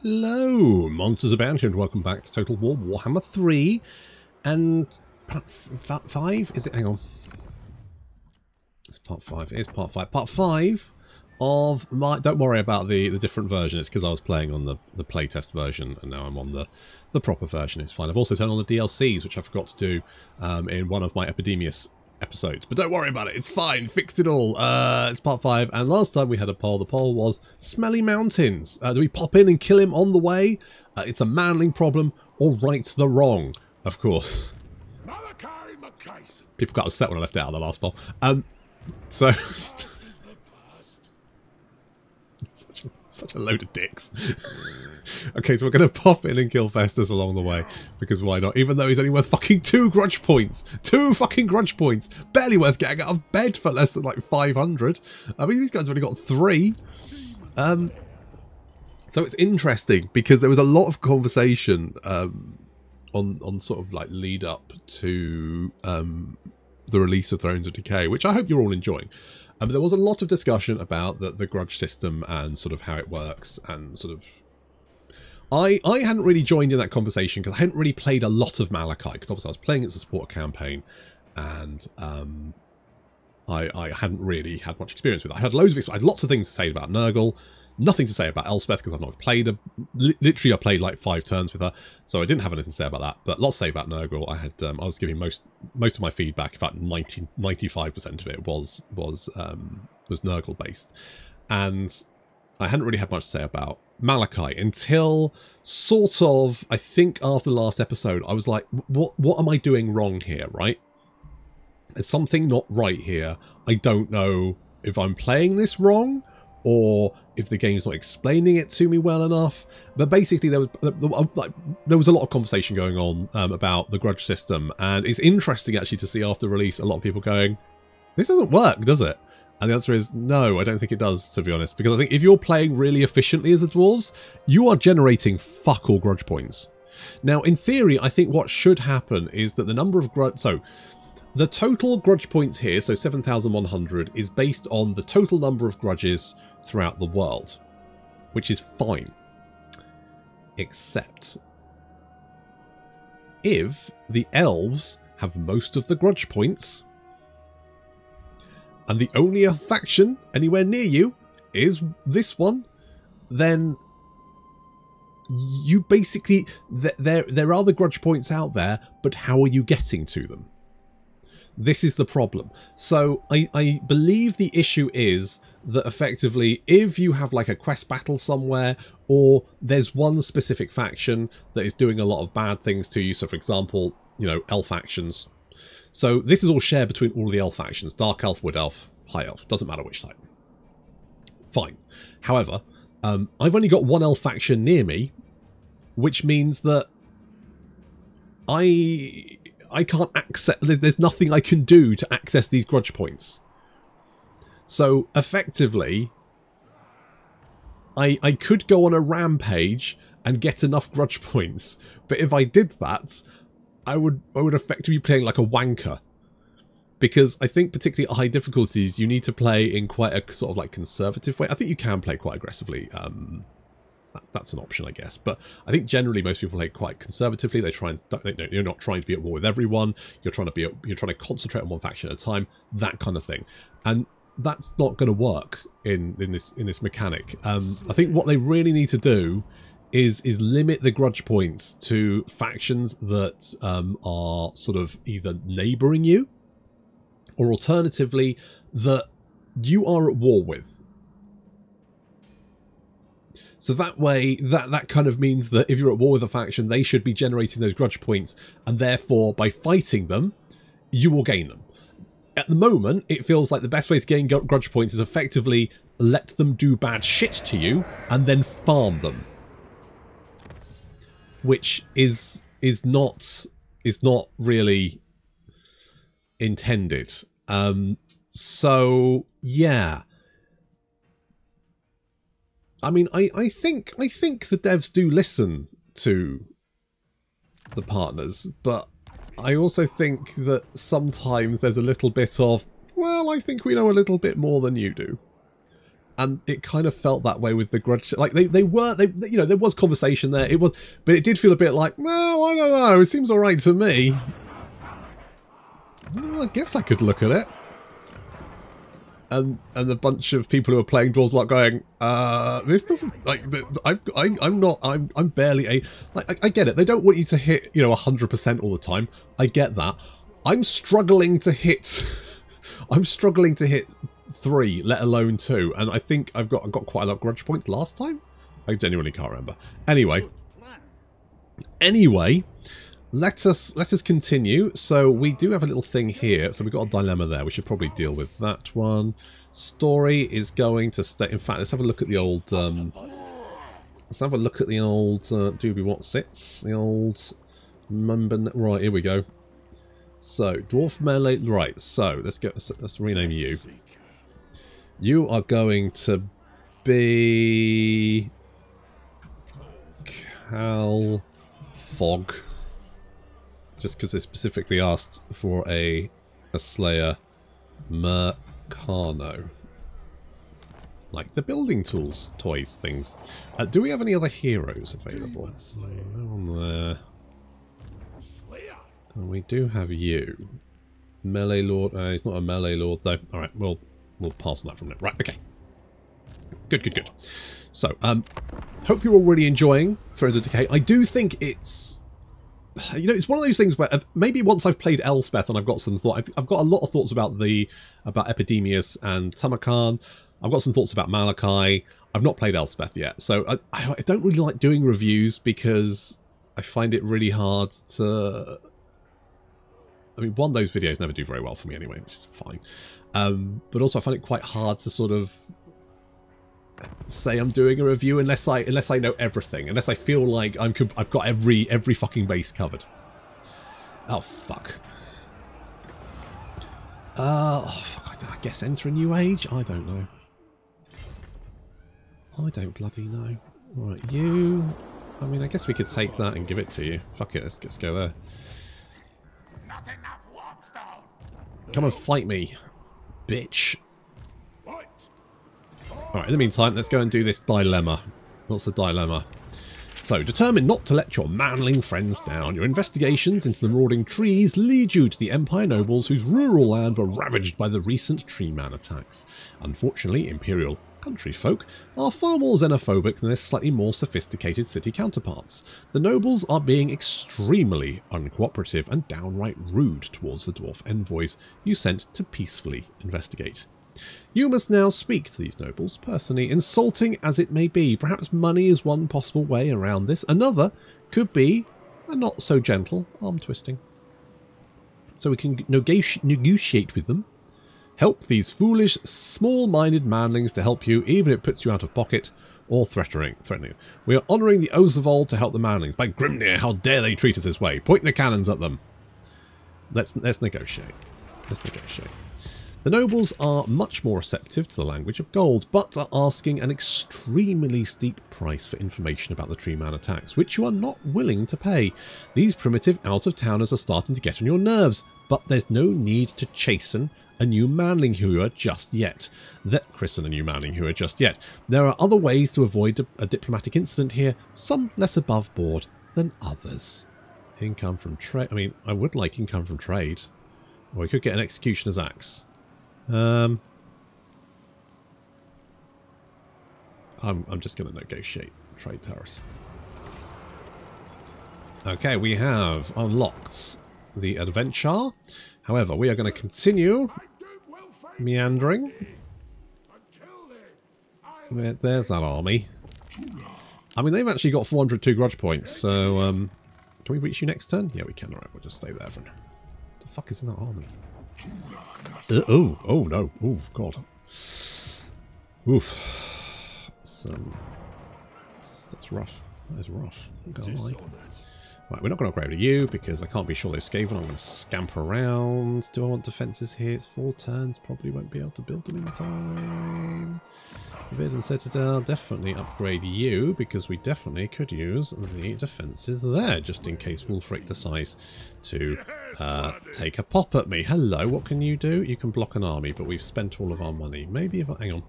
Hello, monsters abound here, and welcome back to Total War Warhammer 3 and part 5? Is it? Hang on. It's part 5. It is part 5. Part 5 of my... Don't worry about the different version. It's because I was playing on the playtest version and now I'm on the proper version. It's fine. I've also turned on the DLCs, which I forgot to do in one of my Epidemius episodes. But don't worry about it. It's fine. Fixed it all. It's part 5. And last time we had a poll. The poll was Smelly Mountains. Do we pop in and kill him on the way? It's a manling problem or right the wrong, of course. Malakai, Makaisson. People got upset when I left it out of the last poll. So... Such a load of dicks. Okay, so we're going to pop in and kill Festus along the way, because why not? Even though he's only worth fucking 2 grudge points. 2 fucking grudge points. Barely worth getting out of bed for less than like 500. I mean, these guys have only got 3. So it's interesting, because there was a lot of conversation on sort of like lead up to the release of Thrones of Decay, which I hope you're all enjoying. But there was a lot of discussion about the grudge system and sort of how it works and sort of... I hadn't really joined in that conversation because I hadn't really played a lot of Malakai, because obviously I was playing it as a supporter campaign and I hadn't really had much experience with it. I had I had lots of things to say about Nurgle, nothing to say about Elspeth because I've not played literally I played like 5 turns with her, so I didn't have anything to say about that. But lots to say about Nurgle. I had I was giving most of my feedback, in fact 95% of it was Nurgle based, and I hadn't really had much to say about Malakai until sort of, I think after the last episode I was like, what am I doing wrong here, right? There's something not right here. I don't know if I'm playing this wrong or if the game's not explaining it to me well enough. But basically there was a lot of conversation going on about the grudge system, and it's interesting actually to see after release a lot of people going, this doesn't work, does it? And the answer is no, I don't think it does, to be honest, because I think if you're playing really efficiently as the dwarves, you are generating fuck all grudge points. Now in theory I think what should happen is that the number of the total grudge points here, so 7,100, is based on the total number of grudges throughout the world, which is fine. Except if the elves have most of the grudge points and the only faction anywhere near you is this one, then you basically... There are the grudge points out there, but how are you getting to them? This is the problem. So I believe the issue is that effectively if you have like a quest battle somewhere, or there's one specific faction that is doing a lot of bad things to you, so for example, you know, elf factions. So this is all shared between all the elf factions, dark elf, wood elf, high elf, doesn't matter which type. Fine. However, I've only got one elf faction near me, which means that I can't access... There's nothing I can do to access these grudge points. So, effectively, I could go on a rampage and get enough grudge points. But if I did that, I would effectively be playing like a wanker. Because I think particularly at high difficulties, you need to play in quite a sort of like conservative way. I think you can play quite aggressively. That's an option, I guess. But I think generally most people play quite conservatively. They try and you're not trying to be at war with everyone. You're trying to concentrate on one faction at a time. That kind of thing, and that's not going to work in this mechanic. I think what they really need to do is limit the grudge points to factions that are sort of either neighbouring you, or alternatively that you are at war with. So that way, that kind of means that if you're at war with a faction, they should be generating those grudge points, and therefore, by fighting them, you will gain them. At the moment, it feels like the best way to gain grudge points is effectively let them do bad shit to you, and then farm them. Which is not really intended. So, yeah. I mean, I think the devs do listen to the partners, but I also think that sometimes there's a little bit of, well, I think we know a little bit more than you do. And it kind of felt that way with the Grudge. Like they you know, there was conversation there. It was, but it did feel a bit like, well, I don't know. It seems all right to me. Well, I guess I could look at it. And the bunch of people who are playing Dwarves like going, this doesn't, like, I'm barely a, like, I get it. They don't want you to hit, you know, 100% all the time. I get that. I'm struggling to hit, I'm struggling to hit 3, let alone 2. And I think I got quite a lot of grudge points last time. I genuinely can't remember. Anyway, let us continue. So we do have a little thing here. So we've got a dilemma there. We should probably deal with that one. Story is going to stay. In fact, let's have a look at the old. Let's have a look at the old Doobie Whatsits. The old Mumban. Right, here we go. So dwarf melee. Right. So let's rename you. You are going to be Cal Fog. Just because they specifically asked for a Slayer Mercano. Like the building tools, toys, things. Do we have any other heroes available? No one there. And we do have you. Melee Lord. He's not a Melee Lord though. Alright, we'll pass on that from there. Right, okay. Good. So, hope you're all really enjoying Thrones of Decay. I do think it's... You know, it's one of those things where maybe once I've played Elspeth and I've got some thought, I've got a lot of thoughts about Epidemius and Tamarkan. I've got some thoughts about Malakai. I've not played Elspeth yet, so I don't really like doing reviews because I find it really hard to. I mean, one, those videos never do very well for me anyway, which is fine. But also, I find it quite hard to sort of say I'm doing a review unless I know everything, unless I feel like I've got every fucking base covered. Oh fuck. Oh fuck. I guess enter a new age. I don't know. I don't bloody know. Right, you. I mean, I guess we could take that and give it to you. Fuck it. Let's go there. Come and fight me, bitch. Alright, in the meantime, let's go and do this dilemma. What's the dilemma? So, determined not to let your manling friends down, your investigations into the marauding trees lead you to the Empire nobles whose rural land were ravaged by the recent tree man attacks. Unfortunately, Imperial country folk are far more xenophobic than their slightly more sophisticated city counterparts. The nobles are being extremely uncooperative and downright rude towards the dwarf envoys you sent to peacefully investigate. You must now speak to these nobles personally, insulting as it may be. Perhaps money is one possible way around this. Another could be a not so gentle arm twisting. So we can negotiate with them. Help these foolish, small-minded manlings to help you, even if it puts you out of pocket or threatening. We are honouring the oaths of old to help the manlings. By Grimnir, how dare they treat us this way? Point the cannons at them. Let's negotiate. Let's negotiate. The nobles are much more receptive to the language of gold, but are asking an extremely steep price for information about the tree man attacks, which you are not willing to pay. These primitive out-of-towners are starting to get on your nerves, but there's no need to chasten a new manling hooer just yet. Christen a new manling hooer just yet. There are other ways to avoid a diplomatic incident here, some less above board than others. Income from trade. I mean, I would like income from trade. Or we could get an executioner's axe. I'm just going to negotiate trade tariffs. Okay, we have unlocked the adventure. However, we are going to continue meandering. There's that army. I mean, they've actually got 402 grudge points, so can we reach you next turn? Yeah, we can. Alright, we'll just stay there for now. What the fuck is in that army? Oh no. Oh, God. Oof. That's rough. That is rough. Right, we're not going to upgrade to you because I can't be sure they're Skaven. I'm going to scamper around. Do I want defences here? It's 4 turns. Probably won't be able to build them in time. Forbidden Citadel. Definitely upgrade you because we definitely could use the defences there just in case Wolfric decides to take a pop at me. Hello, what can you do? You can block an army, but we've spent all of our money. Maybe if I... Hang on.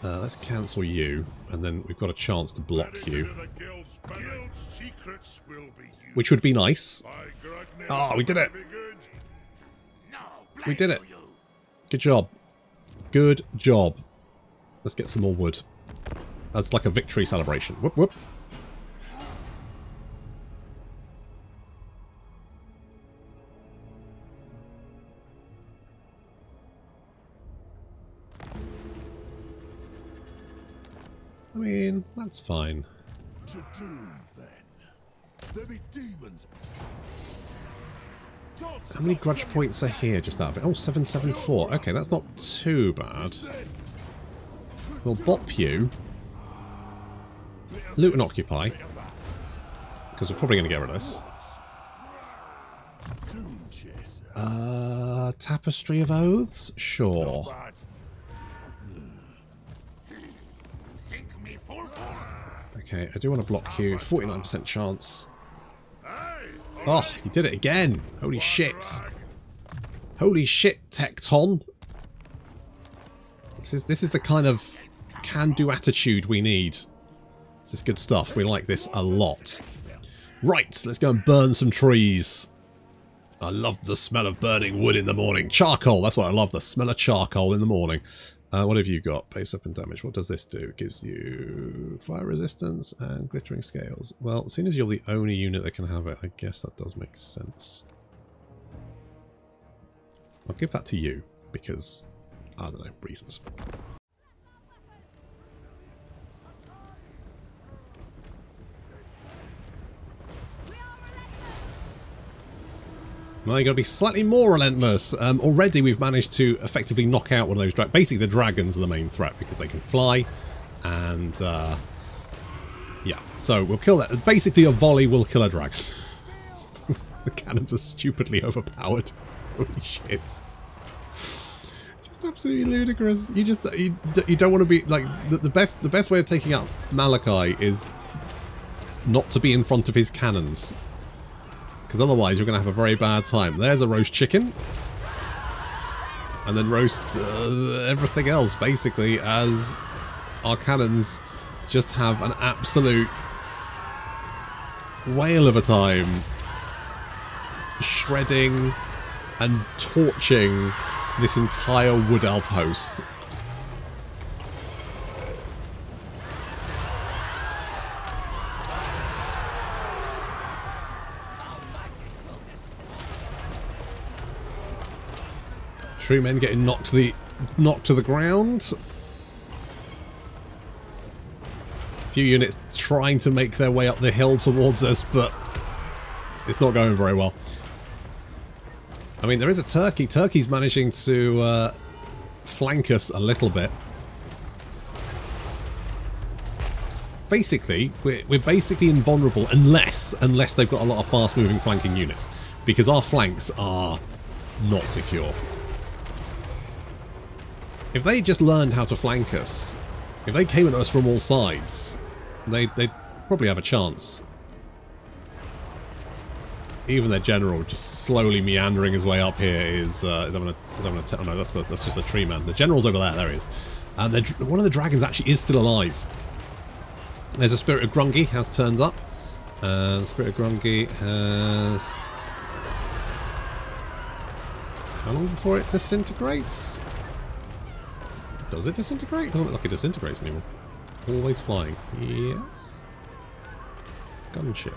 Let's cancel you, and then we've got a chance to block you. Which would be nice. Oh, we did it! We did it! Good job. Good job. Let's get some more wood. That's like a victory celebration. Whoop whoop. I mean, that's fine. To doom, then. There be demons. How many grudge points are here just out of it? Oh, 774. Okay, that's not too bad. We'll bop you. Loot and occupy. Because we're probably going to get rid of this. Tapestry of Oaths? Sure. Okay, I do want to block you. 49% chance. Oh, you did it again. Holy shit. Holy shit, Tecton. This is the kind of can-do attitude we need. This is good stuff. We like this a lot. Right, let's go and burn some trees. I love the smell of burning wood in the morning. Charcoal, that's what I love. The smell of charcoal in the morning. What have you got? Base weapon damage. What does this do? It gives you fire resistance and glittering scales. Well, as soon as you're the only unit that can have it, I guess that does make sense. I'll give that to you because, I don't know, reasons. Now you got to be slightly more relentless. Already we've managed to effectively knock out one of those dragons. Basically the dragons are the main threat because they can fly. And yeah, so we'll kill that. Basically a volley will kill a dragon. The cannons are stupidly overpowered. Holy shit. Just absolutely ludicrous. You don't want to be like the best way of taking out Malakai is not to be in front of his cannons. Because otherwise you're going to have a very bad time. There's a roast chicken. And then roast everything else, basically, as our cannons just have an absolute whale of a time shredding and torching this entire wood elf host. True men getting knocked to the ground. A few units trying to make their way up the hill towards us, but it's not going very well. I mean, there is a turkey. Turkey's managing to flank us a little bit. Basically, we're basically invulnerable unless they've got a lot of fast-moving flanking units, because our flanks are not secure. If they just learned how to flank us, if they came at us from all sides, they'd probably have a chance. Even their general just slowly meandering his way up here is having a oh no, that's just a tree man. The general's over there. There he is. And one of the dragons actually is still alive. There's a Spirit of Grungy has turned up. And Spirit of Grungy has... How long before it disintegrates? Does it disintegrate? It doesn't look like it disintegrates anymore. Always flying. Yes. Gunship.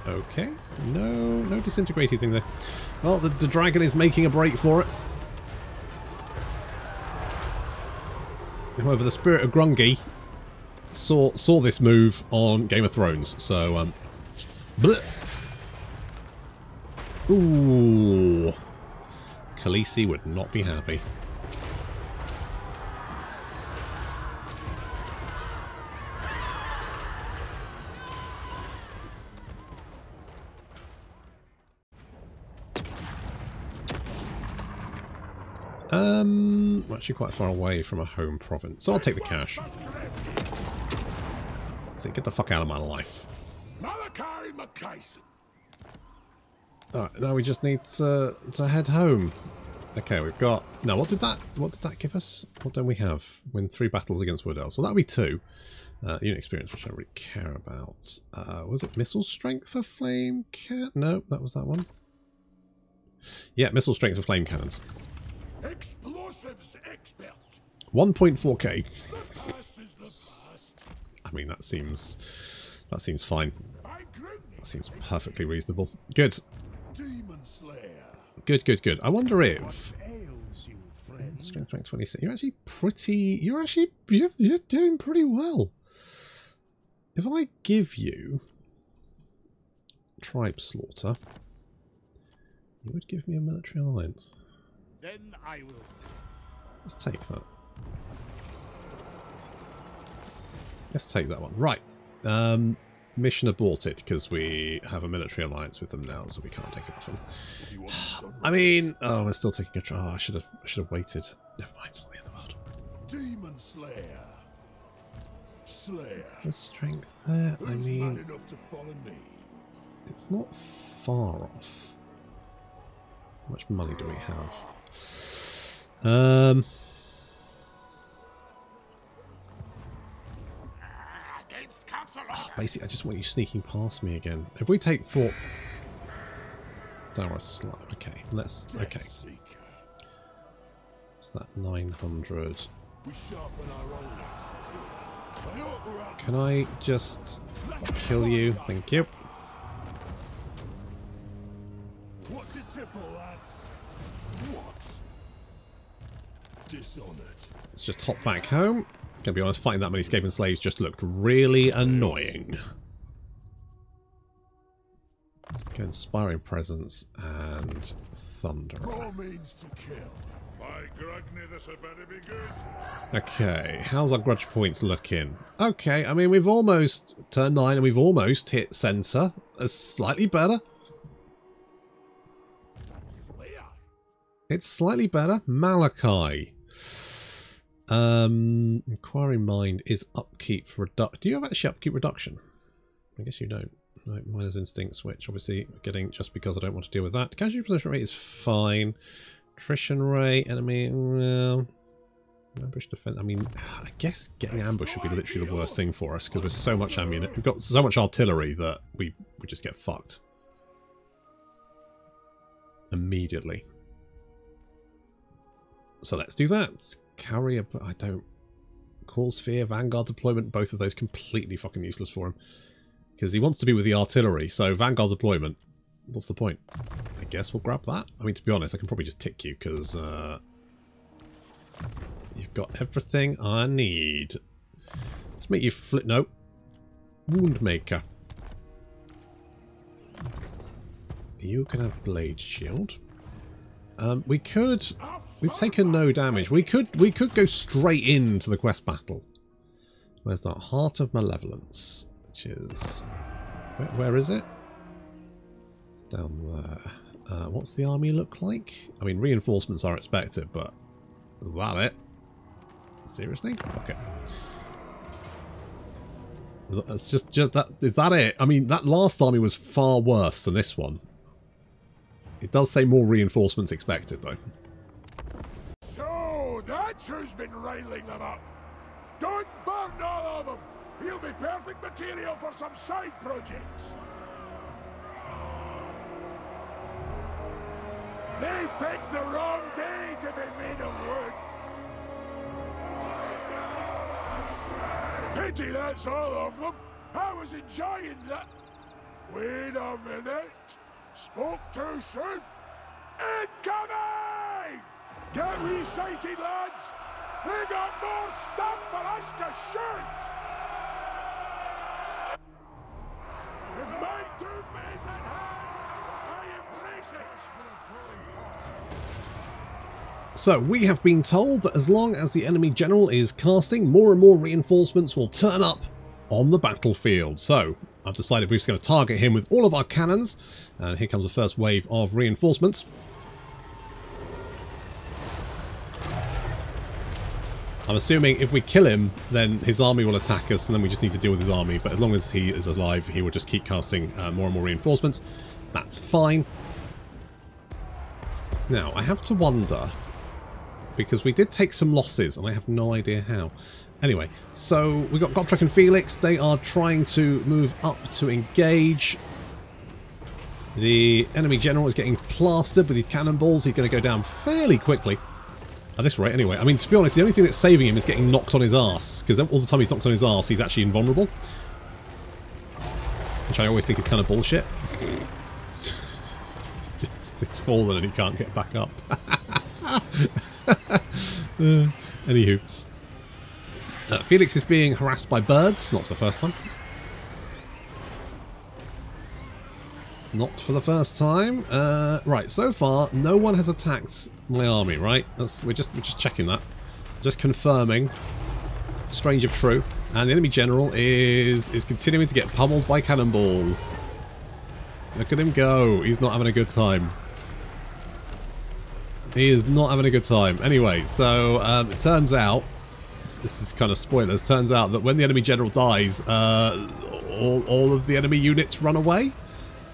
Okay. No disintegrating thing there. Well, the dragon is making a break for it. However, the Spirit of Grungy saw this move on Game of Thrones, so bleh. Ooh. Khaleesi would not be happy. We're actually quite far away from a home province, so I'll take the cash. So get the fuck out of my life. Malakai Makaisson. Alright, now we just need to head home. Okay, we've got... Now, what did that give us? What don't we have? Win 3 battles against Wood Elves. Well, that'll be 2. Unit experience, which I don't really care about. Was it missile strength for flame cannon? No, that was that one. Yeah, missile strength for flame cannons. Explosives expert. 1.4k. The past is the past. I mean, that seems fine. My goodness. That seems perfectly reasonable. Good. Demon Slayer. Good, good, good. I wonder if... What ails you, friend? Strength rank 26. You're actually pretty... You're doing pretty well. If I give you Tribe Slaughter, you would give me a military alliance. Then I will. Let's take that. Let's take that one. Right. Mission aborted because we have a military alliance with them now, so we can't take it off them. I mean, oh, we're still taking a try. Oh, I should have waited. Never mind. It's not the end of the world. Demon Slayer. Slayer. Is the strength there? I Who's mean, man enough to follow me? it's not far off. How much money do we have? Basically, I just want you sneaking past me again. If we take Fort Dara okay, let's okay. Is that 900? We sharpen our own axes here. I hope we're out. Can I just kill you? Thank you. What's a tipple, lads? What? Dishonored. Let's just hop back home. Gonna be honest, fighting that many Skaven slaves just looked really annoying. Let's go Inspiring Presence and Thunder. Raw means to kill. By Grudge, this had better be good. Okay, how's our grudge points looking? Okay, I mean, we've almost turned 9 and we've almost hit center. It's slightly better. Slayer. It's slightly better. Malakai. Inquiring Mind is upkeep reduction. Do you have actually upkeep reduction? I guess you don't. No, mine is instinct switch. Obviously, getting just because I don't want to deal with that. Casualty possession rate is fine. Attrition rate, enemy. Well, ambush defense. I mean, I guess getting ambush would be literally the worst thing for us because we're so much ammunition. We've got so much artillery that we just get fucked immediately. So let's do that. Carry a... I don't... Call Sphere, Vanguard deployment, both of those completely fucking useless for him. Because he wants to be with the artillery, so Vanguard deployment, what's the point? I guess we'll grab that. I mean, to be honest, I can probably just tick you, because you've got everything I need. Let's make you flip... No. Woundmaker. You can have Blade Shield. We could... We've taken no damage. We could go straight into the quest battle. Where's that? Heart of Malevolence, which is... Where is it? It's down there. What's the army look like? I mean, reinforcements are expected, but is that it? Seriously? Okay. It's just that. Is that it? I mean, that last army was far worse than this one. It does say more reinforcements expected, though. So, that's who's been riling them up. Don't burn all of them. He'll be perfect material for some side projects. They picked the wrong day to be made of wood. Pity that's all of them. I was enjoying that. Wait a minute. Spoke too soon. Incoming! Get resighted, lads. They got more stuff for us to shoot. If my doom is at hand, I embrace it. So, we have been told that as long as the enemy general is casting, more and more reinforcements will turn up on the battlefield. So, I've decided we're just going to target him with all of our cannons. And here comes the first wave of reinforcements. I'm assuming if we kill him, then his army will attack us, and then we just need to deal with his army. But as long as he is alive, he will just keep casting more and more reinforcements. That's fine. Now, I have to wonder, because we did take some losses, and I have no idea how. Anyway, so we got Gotrek and Felix. They are trying to move up to engage. The enemy general is getting plastered with these cannonballs. He's going to go down fairly quickly. At this rate, anyway. I mean, to be honest, the only thing that's saving him is getting knocked on his arse, because all the time he's knocked on his arse, he's actually invulnerable. Which I always think is kind of bullshit. It's fallen and he can't get back up. Anywho. Felix is being harassed by birds. Not for the first time. Not for the first time. Right, so far, no one has attacked my army, right? We're just checking that. Just confirming. Strange if true. And the enemy general is continuing to get pummeled by cannonballs. Look at him go. He's not having a good time. He is not having a good time. Anyway, so it turns out, this is kind of spoilers, turns out that when the enemy general dies, all of the enemy units run away.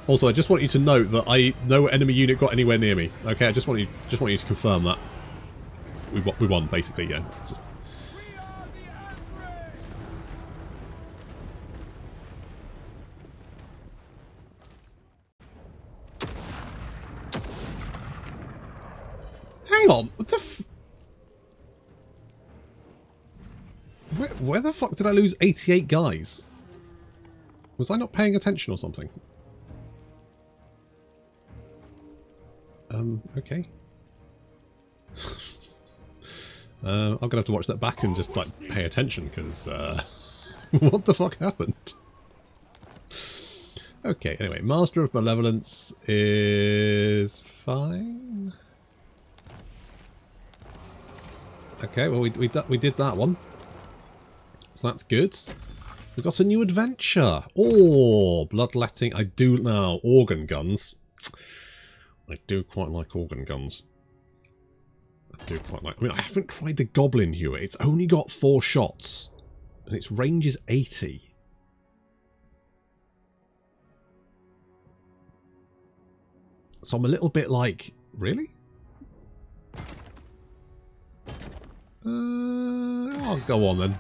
Also, I just want you to note that no enemy unit got anywhere near me. Okay, I just want you to confirm that. We won, basically, yeah. It's just... Hang on, what the where the fuck did I lose 88 guys? Was I not paying attention or something? Okay. I'm gonna have to watch that back and just, like, pay attention, because, what the fuck happened? Okay, anyway, Master of Malevolence is fine. Okay, well, we did that one. So that's good. We've got a new adventure. Oh, bloodletting. I do now. Organ guns. I do quite like organ guns. I do quite like... I mean, I haven't tried the Goblin Hewer. It's only got 4 shots. And its range is 80. So I'm a little bit like... Really? Oh, go on then.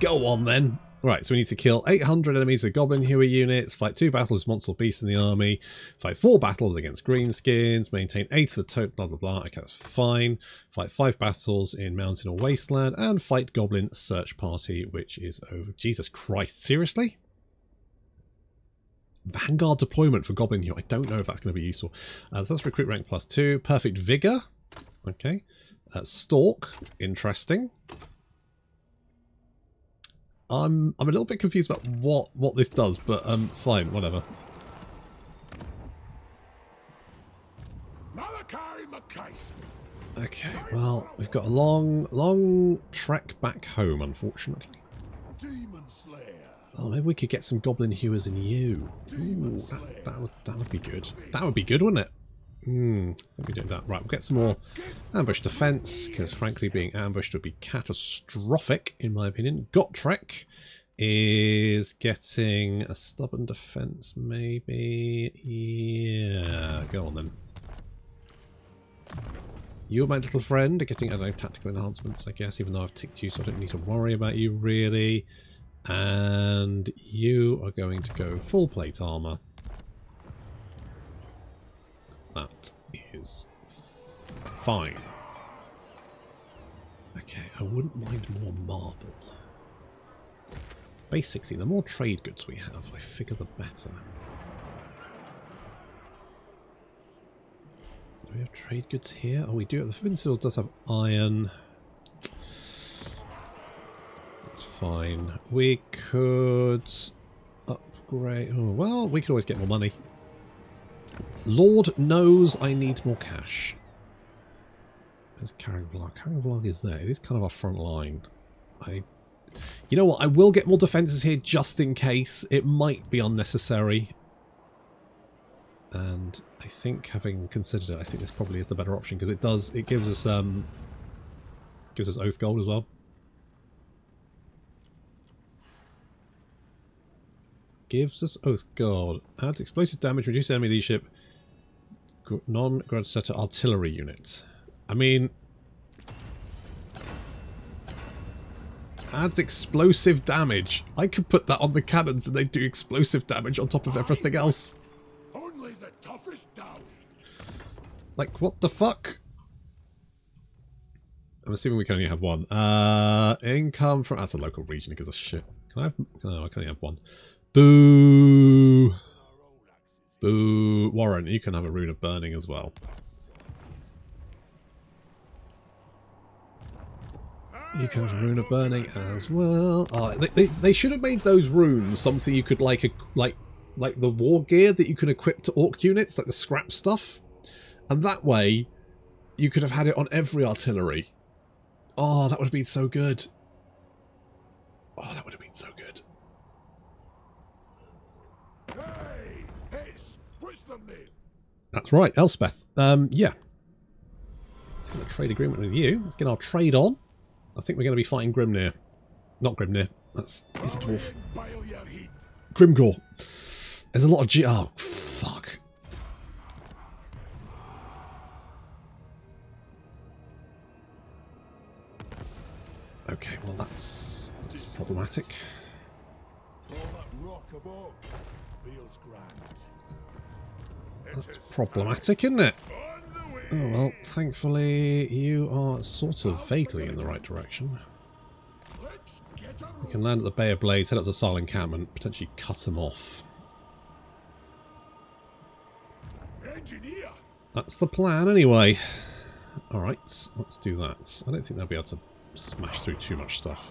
Go on then. Right, so we need to kill 800 enemies with Goblin Hewer units, fight 2 battles with monster beasts in the army, fight 4 battles against greenskins, maintain 8 of the total, blah blah blah. Okay, that's fine. Fight 5 battles in mountain or wasteland, and fight Goblin Search Party, which is over. Jesus Christ, seriously? Vanguard deployment for Goblin Hewer. I don't know if that's going to be useful. So that's recruit rank +2. Perfect Vigor. Okay. Stalk, interesting. I'm a little bit confused about what this does, but fine, whatever. Malakai Makaisson. Okay, well, we've got a long trek back home, unfortunately. Demon Slayer. Oh, maybe we could get some Goblin Hewers in you. Ooh, that would be good. That would be good, wouldn't it? Let me do that. Right, we'll get some more ambush defense, because frankly being ambushed would be catastrophic, in my opinion. Gotrek is getting a stubborn defense, maybe. Yeah, go on then. You, my little friend, are getting, I don't know, tactical enhancements, I guess, even though I've ticked you, so I don't need to worry about you, really. And you are going to go full plate armor. That is fine. Okay, I wouldn't mind more marble. Basically, the more trade goods we have, I figure the better. Do we have trade goods here? Oh, we do. The Forbidden Seal does have iron. That's fine. We could upgrade... Oh, well, we could always get more money. Lord knows I need more cash. There's Carrying Block. Carrying Block is there. It is kind of our front line. You know what? I will get more defences here just in case. It might be unnecessary. And I think, having considered it, I think this probably is the better option, because it gives us Oath Gold as well. Gives us Oath Gold. Adds explosive damage, reduce enemy leadership. non-Grudge setter artillery unit. I mean, adds explosive damage. I could put that on the cannons and they do explosive damage on top of everything else. Only the toughest down. Like, what the fuck? I'm assuming we can only have one. Income from... That's a local region, because of shit. Can I have... No, I can only have one. Boo! Boo. Warren, you can have a Rune of Burning as well. You can have a Rune of Burning as well. Oh, they should have made those runes something you could like the war gear that you can equip to orc units, like the scrap stuff. And that way, you could have had it on every artillery. Oh, that would have been so good. Oh, that would have been so good. Hey, Hiss, what's the name? That's right, Elspeth. Yeah. Let's get a trade agreement with you. Let's get our trade on. I think we're going to be fighting Grimnir. Not Grimnir. He's a dwarf. Grimgor. There's a lot of oh, fuck. Okay, well that's problematic. That's problematic, isn't it? Oh well, thankfully you are sort of vaguely in the right direction. We can land at the Bay of Blades, head up to Silent Encampment, potentially cut them off. That's the plan anyway. Alright, let's do that. I don't think they'll be able to smash through too much stuff.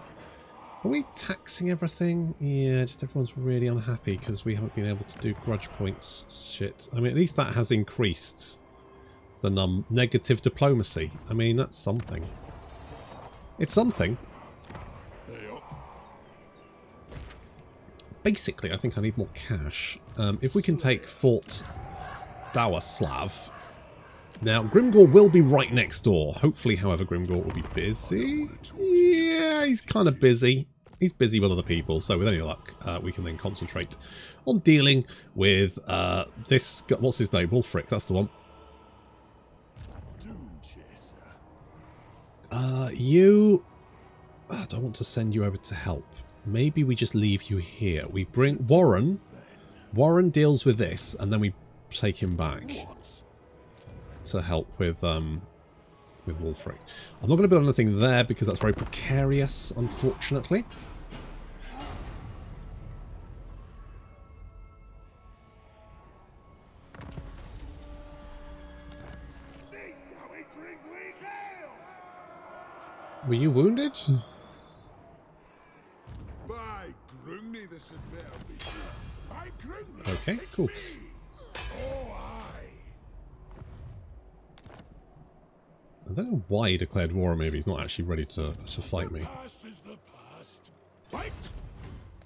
Are we taxing everything? Yeah, just everyone's really unhappy because we haven't been able to do grudge points shit. I mean, at least that has increased the negative diplomacy. I mean, that's something. It's something. Basically, I think I need more cash. If we can take Fort Dowerslav. Now, Grimgor will be right next door. Hopefully, however, Grimgor will be busy. Yeah, he's kind of busy. He's busy with other people, so with any luck, we can then concentrate on dealing with this... What's his name? Wulfric, that's the one. You... I don't want to send you over to help. Maybe we just leave you here. We bring Warren. Warren deals with this, and then we take him back to help with Wulfric. I'm not going to build anything there because that's very precarious, unfortunately. Were you wounded? Okay, cool. I don't know why he declared war on me if he's not actually ready to fight me.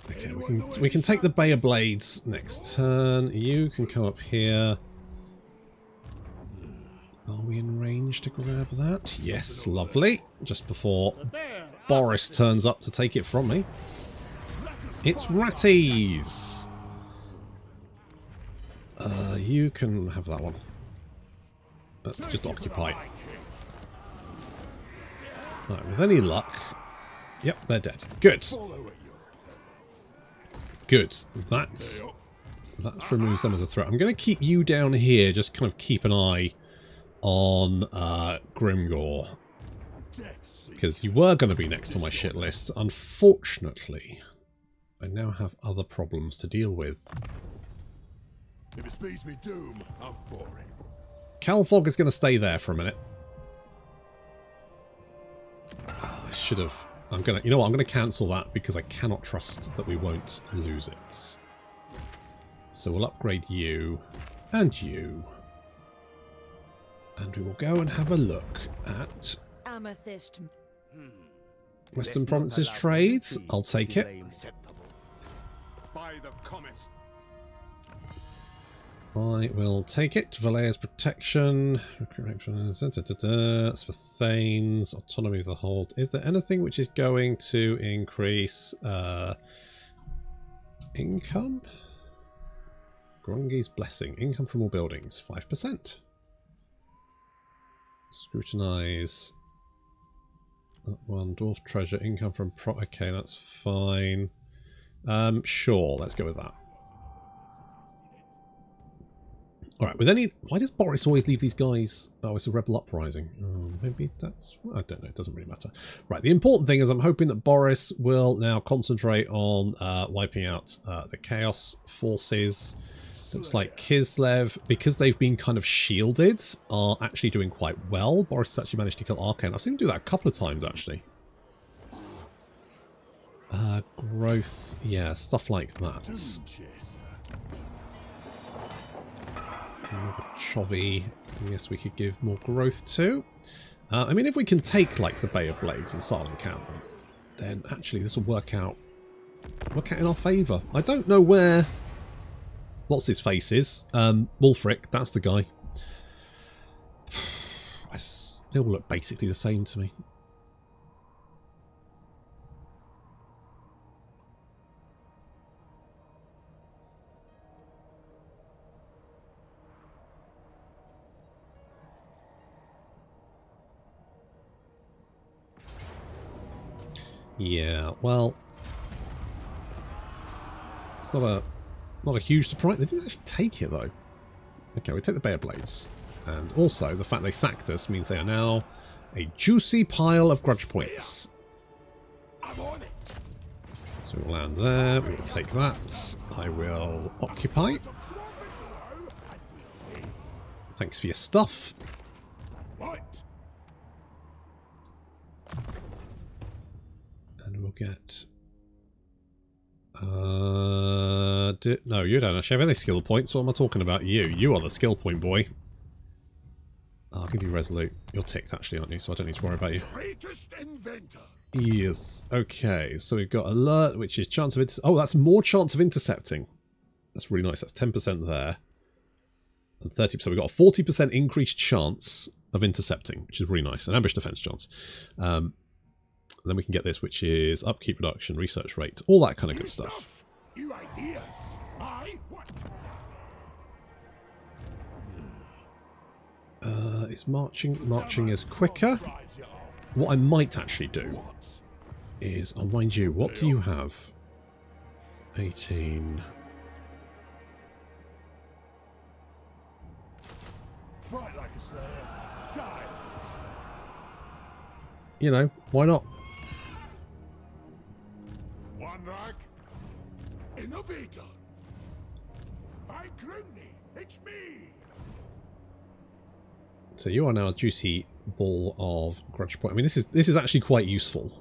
Okay, we can take the Bay of Blades next turn. You can come up here. Are we in range to grab that? Yes, lovely. Just before Boris turns up to take it from me. It's Ratties! You can have that one. Let's just occupy. Right, with any luck... Yep, they're dead. Good. Good. That removes them as a threat. I'm going to keep you down here, just kind of keep an eye on Grimgor. Because you were going to be next on my shit list. Unfortunately, I now have other problems to deal with. If it speeds me doom, I'm for it. Calfog is going to stay there for a minute. Oh, I should have... I'm going to... You know what? I'm going to cancel that because I cannot trust that we won't lose it. So we'll upgrade you and you. And we will go and have a look at Amethyst. Western Provinces trades. I'll take it. By the comet. I will take it. Valea's protection. That's for Thanes. Autonomy of the hold. Is there anything which is going to increase income? Grungi's blessing. Income from all buildings. 5%. Scrutinize. That one. Dwarf treasure. Income from okay, that's fine. Sure, let's go with that. Alright, with any... Why does Boris always leave these guys... Oh, it's a rebel uprising. Maybe that's... I don't know, it doesn't really matter. Right, the important thing is I'm hoping that Boris will now concentrate on wiping out the Chaos forces. Looks like Kislev, because they've been kind of shielded, are actually doing quite well. Boris has actually managed to kill Arcane. I've seen him do that a couple of times, actually. Growth, yeah, stuff like that. Chovy, I guess we could give more growth to. I mean, if we can take like the Bay of Blades and Silent Encampment, then actually this will work out in our favour. I don't know where what's his face is. Wulfric, that's the guy. They all look basically the same to me. Yeah, well, it's not a huge surprise. They didn't actually take it though. Okay, we take the Bay of Blades, and also the fact they sacked us means they are now a juicy pile of grudge points. So we'll land there. We will take that. I will occupy. Thanks for your stuff. We'll get... no, you don't actually have any skill points. What am I talking about? You are the skill point boy. I'll give you Resolute. You're ticked actually, aren't you? So I don't need to worry about you. Yes. Okay, so we've got Alert, which is chance of... Oh, that's more chance of intercepting. That's really nice. That's 10% there. And 30%. We've got a 40% increased chance of intercepting, which is really nice. An ambush defense chance. And then we can get this, which is upkeep reduction, research rate, all that kind of good stuff. New ideas. Is marching is quicker. What I might actually do is, oh mind you, what do you have? 18. Fight like a slayer. Die like a slayer. You know, why not? Innovator. By Grundy, it's me. So you are now a juicy ball of grudge point. I mean, this is actually quite useful.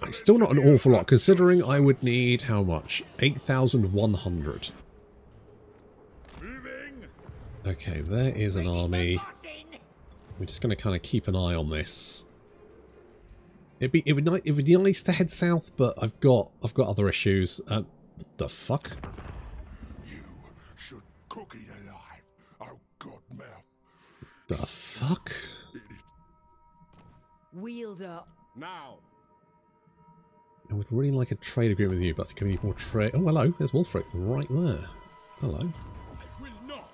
It's still not an awful lot, considering I would need how much? 8,100. Okay, there is an army. We're just going to kind of keep an eye on this. It would be nice to head south, but I've got other issues. What the fuck? You should cook it alive. Oh god, mouth. The fuck? Wheeled up now. I would really like a trade agreement with you, but I think I need more trade. Oh, hello. There's Wulfric right there. Hello. I will not.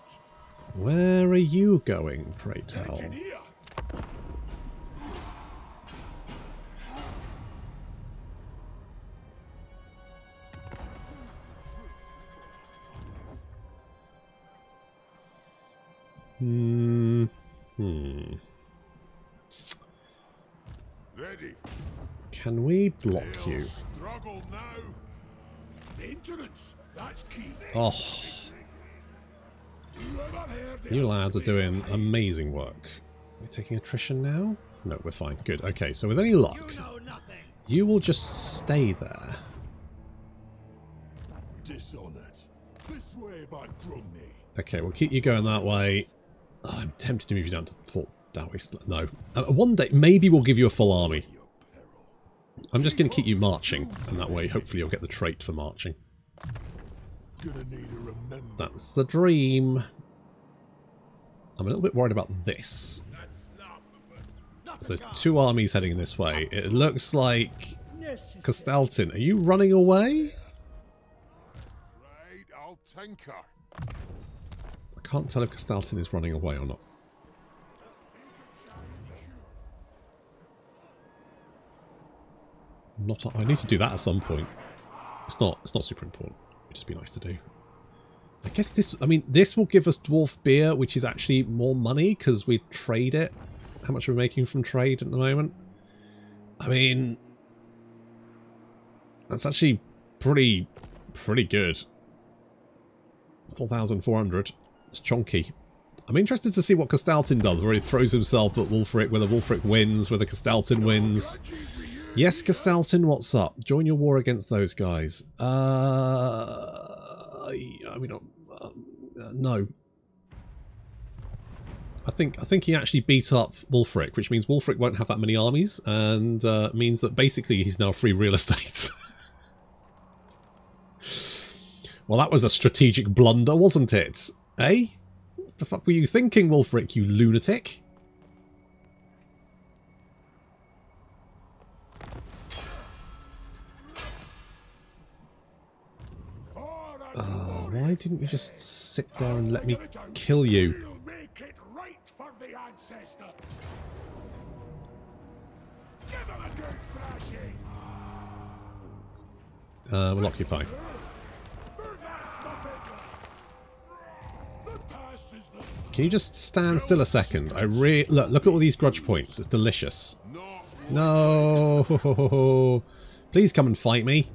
Where are you going, pray tell? Engineer. Ready. Can we block you? Struggle now. Maintenance. That's key. Oh, Whoever heard you this lads are doing amazing work. Are we taking attrition now? No, we're fine. Good. Okay, so with any luck, you will just stay there. Dishonored. This way by Grundy. Okay, we'll keep you going that way. Oh, I'm tempted to move you down to Fort Dowist. No. One day, maybe we'll give you a full army. I'm just going to keep you marching, and that way, hopefully, you'll get the trait for marching. Gonna need to remember. That's the dream. I'm a little bit worried about this. So there's two armies heading this way. It looks like... Castaltin, are you running away? Right, I'll tinker. I can't tell if Castalton is running away or not. I need to do that at some point. It's not super important. It'd just be nice to do. I guess this will give us dwarf beer, which is actually more money because we trade it. How much are we making from trade at the moment? I mean, that's actually pretty good. 4,400. It's chonky. I'm interested to see what Castalton does, where he throws himself at Wulfric, whether Wulfric wins, whether Castalton wins. Yes, Castalton, what's up? Join your war against those guys. I mean, no. I think he actually beat up Wulfric, which means Wulfric won't have that many armies, and means that basically he's now free real estate. Well, that was a strategic blunder, wasn't it? Eh? What the fuck were you thinking, Wulfric, you lunatic? Why didn't you just sit there and let me kill you? We'll occupy. Can you just stand still a second? Look at all these grudge points. It's delicious. No! Please come and fight me.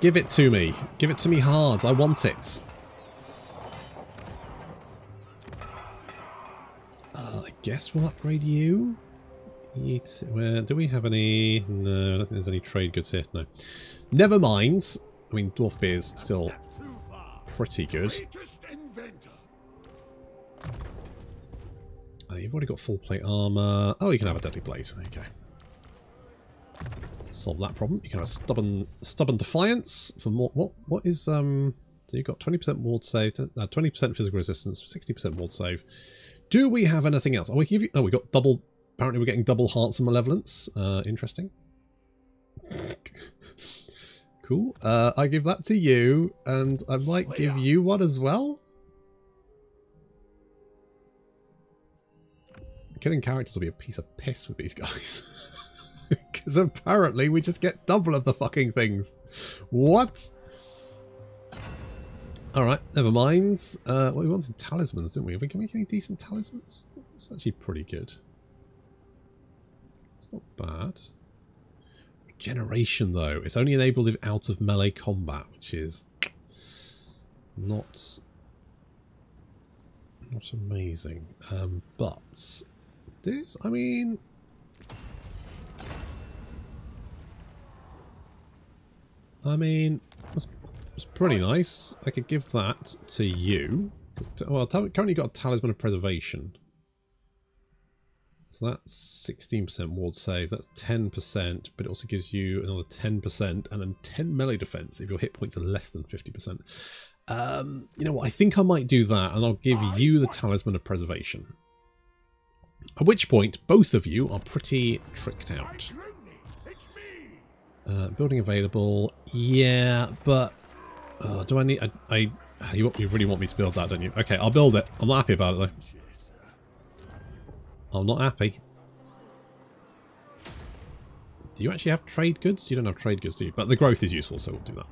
Give it to me. Give it to me hard. I want it. I guess we'll upgrade you. Where do we have any? No, I don't think there's any trade goods here. No. Never mind. I mean, dwarf beer's still pretty good. You've already got full plate armor. Oh, you can have a deadly blade. There you go. Solve that problem. You can have a stubborn defiance for more. What is So you've got 20% ward save, 20% physical resistance, 60% ward save. Do we have anything else? Oh, we got double. Apparently, we're getting double hearts and malevolence. Interesting. Cool. I give that to you, and I might give you one as well. Killing characters will be a piece of piss with these guys. Because apparently we just get double of the fucking things. What? Alright, never mind. Well, we wanted talismans, didn't we? Have we got any decent talismans? It's actually pretty good. It's not bad. Regeneration, though. It's only enabled if out of melee combat, which is not amazing. But this, I mean... it's pretty nice. I could give that to you. Well, I've currently got a Talisman of Preservation. So that's 16% ward save. That's 10%, but it also gives you another 10% and then 10 melee defense if your hit points are less than 50%. You know what? I think I might do that, and I'll give you the Talisman of Preservation. At which point, both of you are pretty tricked out. Building available. Yeah, but do I need... you really want me to build that, don't you? Okay, I'll build it. I'm not happy about it, though. I'm not happy. Do you actually have trade goods? You don't have trade goods, do you? But the growth is useful, so we'll do that.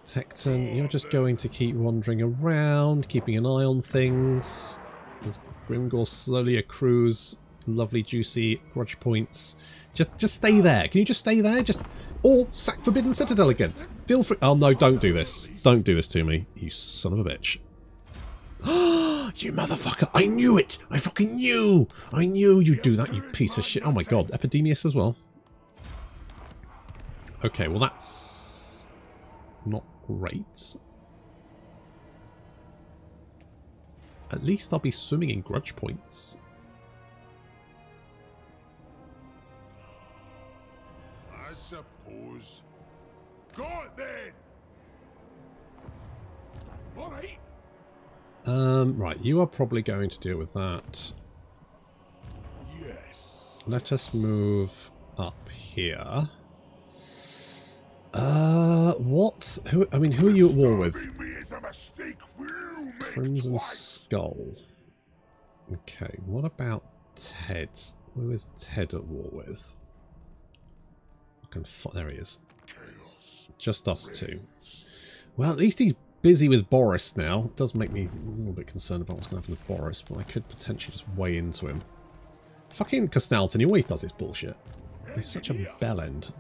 Tecton, you're just going to keep wandering around, keeping an eye on things. As Grimgor slowly accrues lovely, juicy grudge points. Just stay there. Can you just stay there? Or sack Forbidden Citadel again. Feel free. Oh no, don't do this. Don't do this to me, you son of a bitch. You motherfucker. I knew it. I fucking knew. I knew you'd do that, you piece of shit. Oh my god. Epidemius as well. Okay, well that's not great. At least I'll be swimming in grudge points. I suppose. Go it then. All right. Right, you are probably going to deal with that. Yes. Let us move up here. What? Who? I mean, who are you at war with? Me is a mistake for you, mate, Crimson twice. Skull. Okay, what about Ted? Who is Ted at war with? There he is. Chaos. Just us two. Well, at least he's busy with Boris now. It does make me a little bit concerned about what's going to happen with Boris, but I could potentially just weigh into him. Fucking Costalton, he always does this bullshit. He's such a bellend.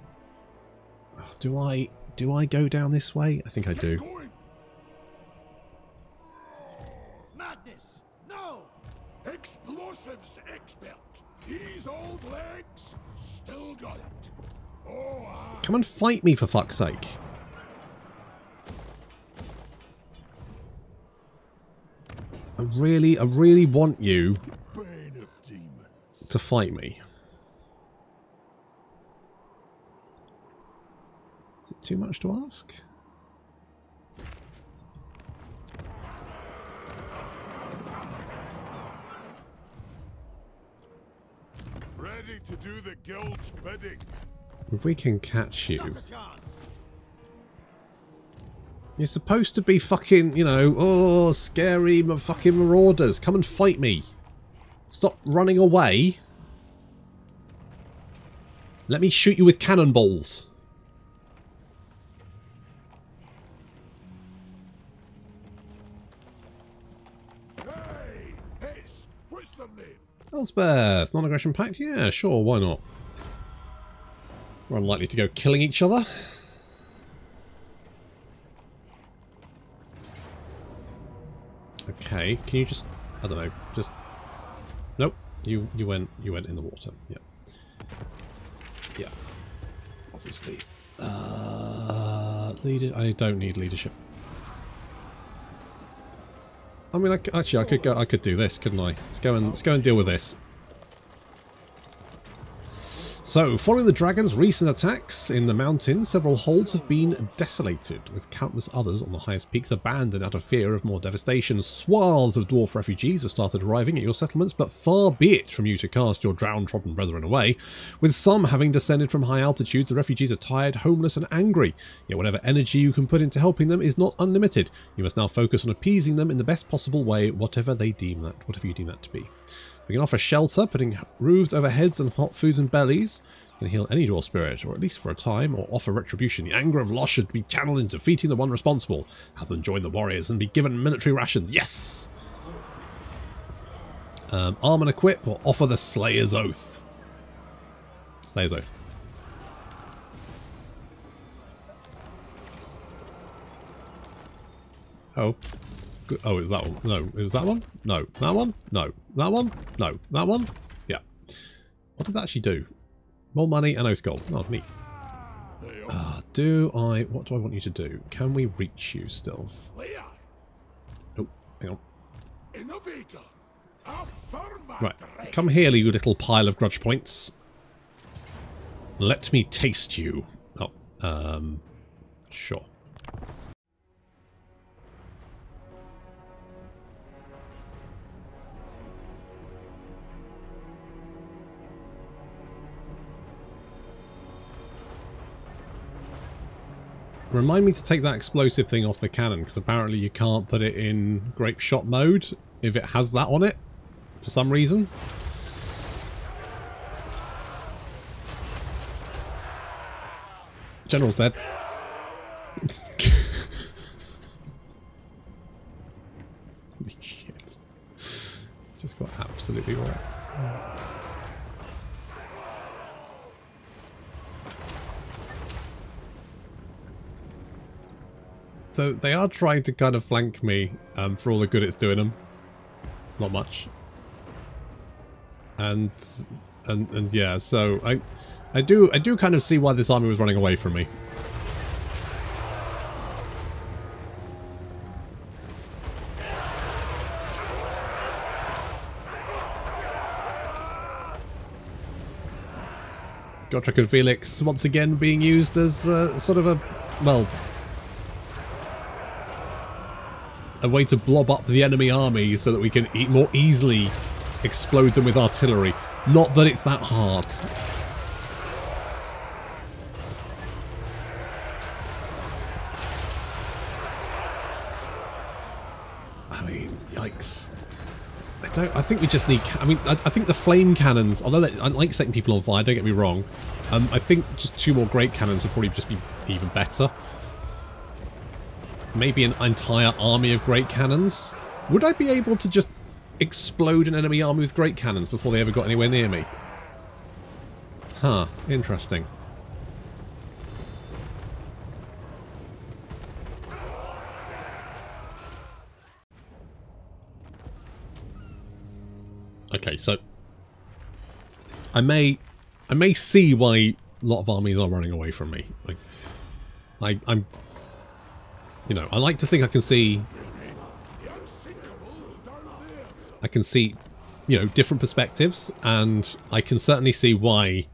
Oh, do I go down this way? I think I do. Madness! No! Explosives expert. These old legs still got it. Oh, come and fight me, for fuck's sake. I really want you to fight me. Is it too much to ask? ready to do the guild's bidding. If we can catch you. You're supposed to be fucking, you know, oh, scary fucking marauders. Come and fight me. Stop running away. Let me shoot you with cannonballs. Hey, Hiss, what's their name? Elspeth, non-aggression pact? Yeah, sure, why not? We're unlikely to go killing each other. Okay, can you just, I don't know, just, nope, you went in the water. Yeah. Yeah. Obviously. I don't need leadership. I mean, actually, I could do this, couldn't I? Let's go and deal with this. So, following the dragon's recent attacks in the mountains, several holds have been desolated, with countless others on the highest peaks abandoned out of fear of more devastation. Swaths of dwarf refugees have started arriving at your settlements, but far be it from you to cast your downtrodden brethren away. With some having descended from high altitudes, the refugees are tired, homeless and angry. Yet whatever energy you can put into helping them is not unlimited. You must now focus on appeasing them in the best possible way, whatever you deem that to be. We can offer shelter, putting roofs over heads and hot foods in bellies. We can heal any dwarf spirit, or at least for a time, or offer retribution. The anger of Losh should be channeled into defeating the one responsible. Have them join the warriors and be given military rations. Yes! Arm and equip, or offer the Slayer's Oath. Slayer's Oath. Oh. Oh, it was that one. No, it was that one? No. That one? No. That one? No. That one? Yeah. What did that actually do? More money and oath gold. Oh, me. What do I want you to do? Can we reach you still? Slayer. Oh, hang on. Innovator. Right. Come here, you little pile of grudge points. Let me taste you. Oh, sure. Remind me to take that explosive thing off the cannon, because apparently you can't put it in grape shot mode if it has that on it for some reason. General's dead. Holy shit. Just got absolutely wrecked. So they are trying to kind of flank me for all the good it's doing them. Not much. And yeah, so I do kind of see why this army was running away from me. Gotrek and Felix once again being used as sort of a, well, a way to blob up the enemy army so that we can more easily explode them with artillery. Not that it's that hard. mean, yikes. I think we just need... I mean, I think the flame cannons, although I like setting people on fire, don't get me wrong, I think just 2 more great cannons would probably just be even better. Maybe an entire army of great cannons. Would I be able to just explode an enemy army with great cannons before they ever got anywhere near me? Huh, interesting. Okay, so I may see why a lot of armies are running away from me. Like, I'm, you know, I like to think I can see, you know, different perspectives, and I can certainly see why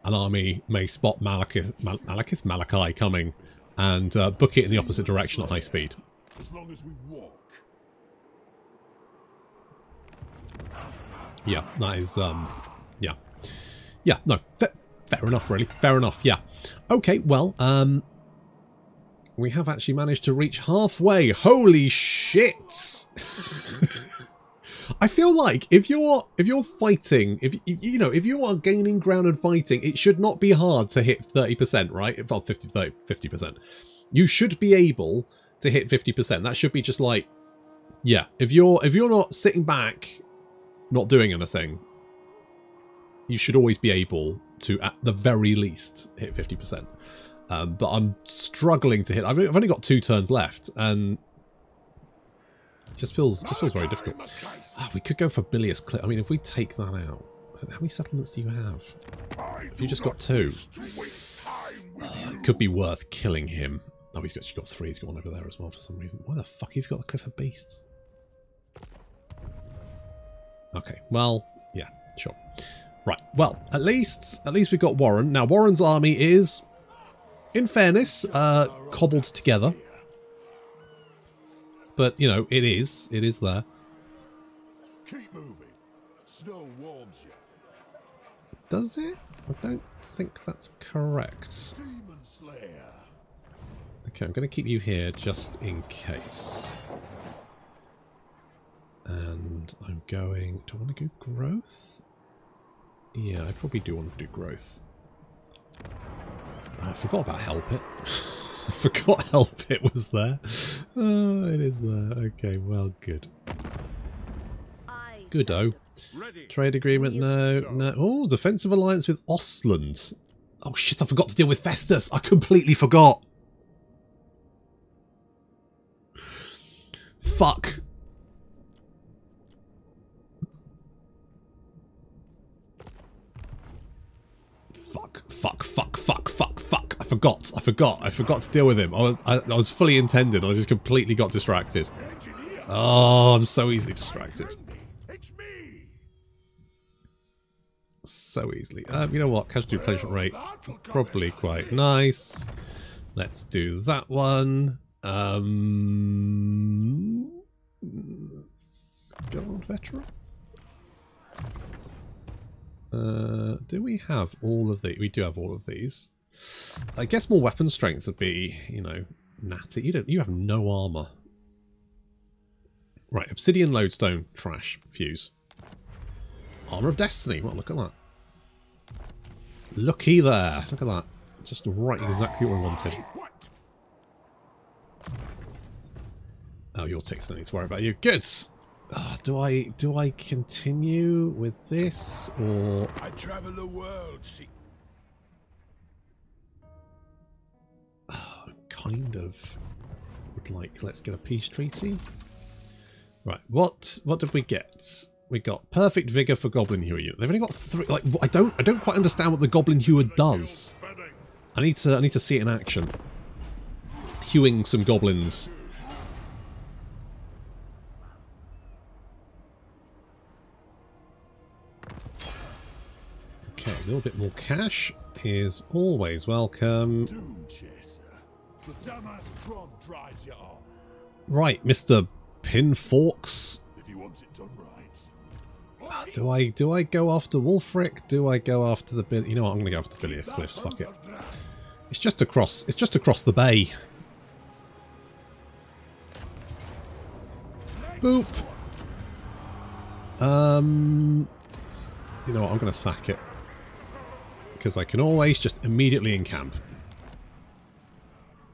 an army may spot Malakai coming and book it in the opposite direction at high speed. As long as we walk. Yeah, that is, yeah. Yeah, no, fair enough, really. Fair enough, yeah. Okay, well, we have actually managed to reach halfway. Holy shit! I feel like if you're fighting, if you are gaining ground and fighting, it should not be hard to hit 30%, right? Well, 50%. You should be able to hit 50%. That should be just like, yeah. If you're not sitting back, not doing anything, you should always be able to, at the very least, hit 50%. But I'm struggling to hit. I've only got 2 turns left, and it just feels very difficult. We could go for bilious clip. I mean, if we take that out, how many settlements do you have? You just got 2. It could be worth killing him. Oh, he's got 3. He's got one over there as well for some reason. Why the fuck have you got the Cliff of Beasts? Okay, well, yeah, sure. Right, well, at least we've got Warren. Now, Warren's army is, in fairness, cobbled together. But, you know, it is there. Keep moving. Snow warms you. Does it? I don't think that's correct. Demon Slayer. Okay, I'm going to keep you here just in case. And I'm going... Do I want to go growth? Yeah, I probably do want to do growth. Oh, I forgot about Help It. I forgot Help It was there. Oh, it is there. Okay, well, good. Good-o. Trade agreement, no. Oh, defensive alliance with Ostland. Oh, shit, I forgot to deal with Festus. I completely forgot. Fuck. Fuck. I forgot to deal with him. I was fully intended. I just completely got distracted. Oh, I'm so easily distracted. So easily. You know what? Casualty replenishment rate. Probably quite nice. Let's do that one. Gold veteran? Do we have all of these? We do have all of these. I guess more weapon strength would be, you know, natty. You have no armor. Right, obsidian lodestone, trash, fuse. Armor of Destiny. Well, look at that. Looky there. Look at that. Just right exactly what we wanted. Oh, you're ticked. I don't need to worry about you. Good. Do I continue with this or? I travel the world. See. Kind of would like. Let's get a peace treaty. Right. What did we get? We got perfect vigor for Goblin Hewer unit. They've only got 3. Like I don't quite understand what the Goblin Hewer does. I need to see it in action. Hewing some goblins. Okay, a little bit more cash is always welcome. Right, Mr. Pinforks. If he wants it done right. Do I go after Wulfric? Do I go after the Bill? You know what? I'm going to go after the Bilious Cliffs. Fuck it. It's just across the bay. Boop. You know what? I'm going to sack it. Because I can always just immediately encamp.